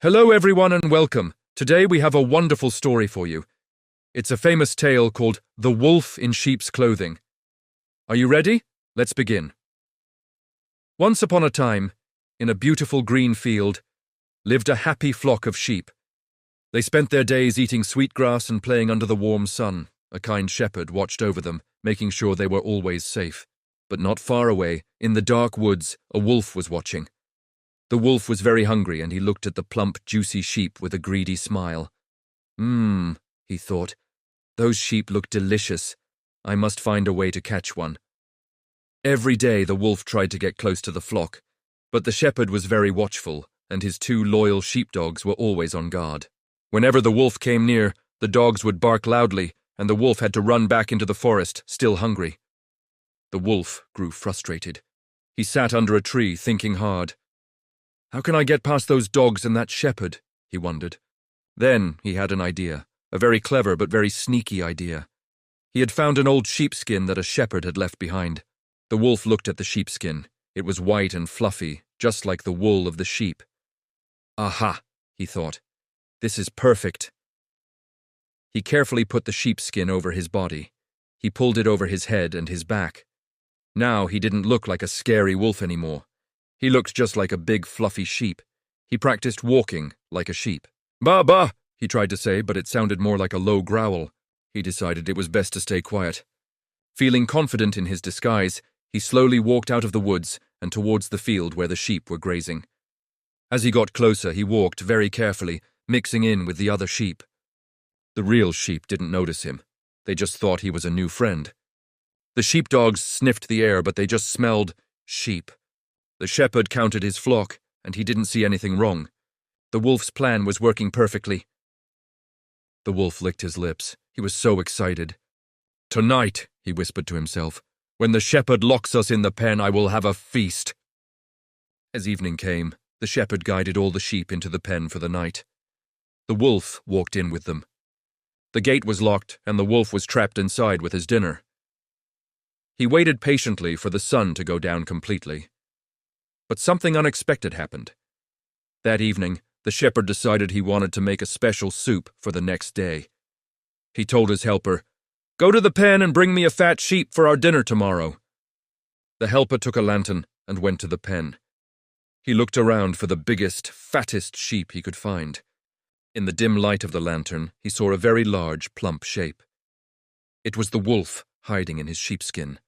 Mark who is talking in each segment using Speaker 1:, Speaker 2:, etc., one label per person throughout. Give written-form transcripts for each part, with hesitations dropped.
Speaker 1: Hello everyone and welcome. Today we have a wonderful story for you. It's a famous tale called The Wolf in Sheep's Clothing. Are you ready? Let's begin. Once upon a time, in a beautiful green field, lived a happy flock of sheep. They spent their days eating sweet grass and playing under the warm sun. A kind shepherd watched over them, making sure they were always safe. But not far away, in the dark woods, a wolf was watching. The wolf was very hungry, and he looked at the plump, juicy sheep with a greedy smile. He thought, those sheep look delicious. I must find a way to catch one. Every day the wolf tried to get close to the flock, but the shepherd was very watchful, and his two loyal sheepdogs were always on guard. Whenever the wolf came near, the dogs would bark loudly, and the wolf had to run back into the forest, still hungry. The wolf grew frustrated. He sat under a tree, thinking hard. How can I get past those dogs and that shepherd? He wondered. Then he had an idea, a very clever but very sneaky idea. He had found an old sheepskin that a shepherd had left behind. The wolf looked at the sheepskin. It was white and fluffy, just like the wool of the sheep. Aha, he thought. This is perfect. He carefully put the sheepskin over his body. He pulled it over his head and his back. Now he didn't look like a scary wolf anymore. He looked just like a big, fluffy sheep. He practiced walking like a sheep. "Ba ba," he tried to say, but it sounded more like a low growl. He decided it was best to stay quiet. Feeling confident in his disguise, he slowly walked out of the woods and towards the field where the sheep were grazing. As he got closer, he walked very carefully, mixing in with the other sheep. The real sheep didn't notice him. They just thought he was a new friend. The sheepdogs sniffed the air, but they just smelled sheep. The shepherd counted his flock, and he didn't see anything wrong. The wolf's plan was working perfectly. The wolf licked his lips. He was so excited. "Tonight," he whispered to himself, "when the shepherd locks us in the pen, I will have a feast." As evening came, the shepherd guided all the sheep into the pen for the night. The wolf walked in with them. The gate was locked, and the wolf was trapped inside with his dinner. He waited patiently for the sun to go down completely. But something unexpected happened. That evening, the shepherd decided he wanted to make a special soup for the next day. He told his helper, "Go to the pen and bring me a fat sheep for our dinner tomorrow." The helper took a lantern and went to the pen. He looked around for the biggest, fattest sheep he could find. In the dim light of the lantern, he saw a very large, plump shape. It was the wolf hiding in his sheepskin.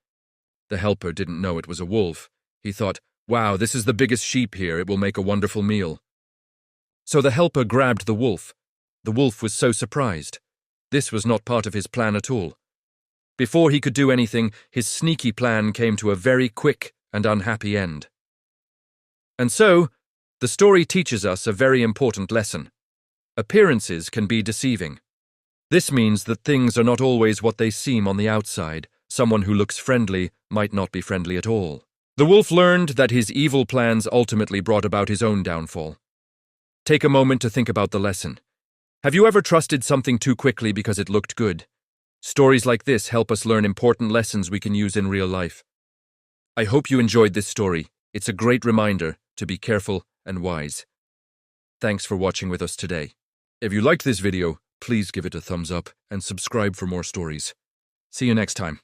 Speaker 1: The helper didn't know it was a wolf. He thought, "Wow, this is the biggest sheep here. It will make a wonderful meal." So the helper grabbed the wolf. The wolf was so surprised. This was not part of his plan at all. Before he could do anything, his sneaky plan came to a very quick and unhappy end. And so, the story teaches us a very important lesson. Appearances can be deceiving. This means that things are not always what they seem on the outside. Someone who looks friendly might not be friendly at all. The wolf learned that his evil plans ultimately brought about his own downfall. Take a moment to think about the lesson. Have you ever trusted something too quickly because it looked good? Stories like this help us learn important lessons we can use in real life. I hope you enjoyed this story. It's a great reminder to be careful and wise. Thanks for watching with us today. If you liked this video, please give it a thumbs up and subscribe for more stories. See you next time.